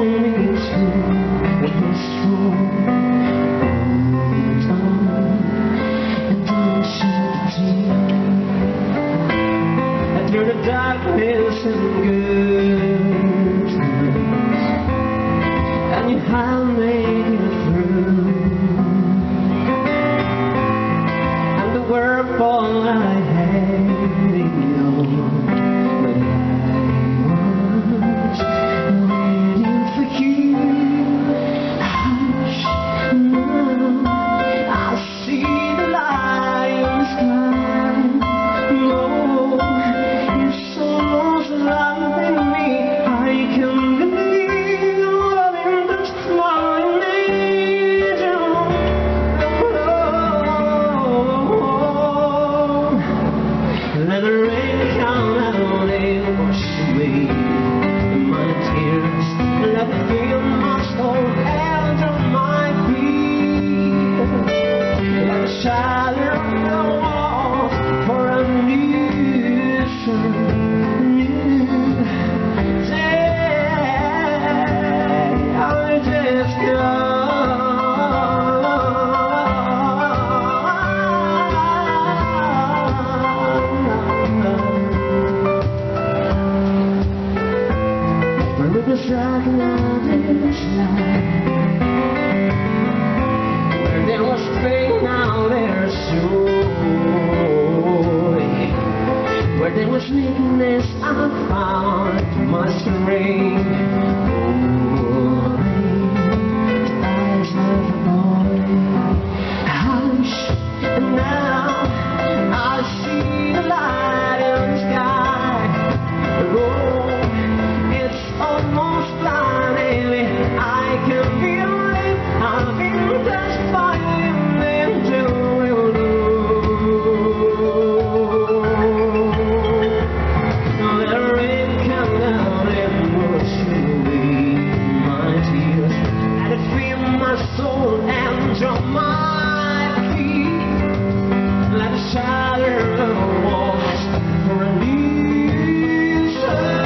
on me too. It was true. Hold on, and don't shed a tear. Through the darkness and goodness, and you have made it through. And the world all I had in you, but I was waiting for you. Hush, now I see the light in the sky. Oh, you're so much loving me. I can believe you're loving the smiling angel. Let the rain come out and wash away my tears. Let it fill my soul and on my feet. Let the shadow go off for a new day. I just with the second of this life, where there was pain, now there's joy. Where there was weakness, I found my strength. Oh, the eyes of a boy. Hush, and now I see the light in the sky. Oh, almost blinding, I can feel it. I've been touched by an angel. Let the rain come down and wash away my tears. Let it fill my soul and dry my feet. Let the shadow wash for a new sun.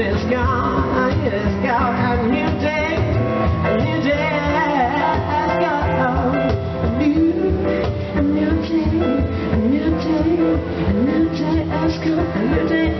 It's gone, it's got a new day, a new day, it's got a new day, a new day, a new day, it's got a new day.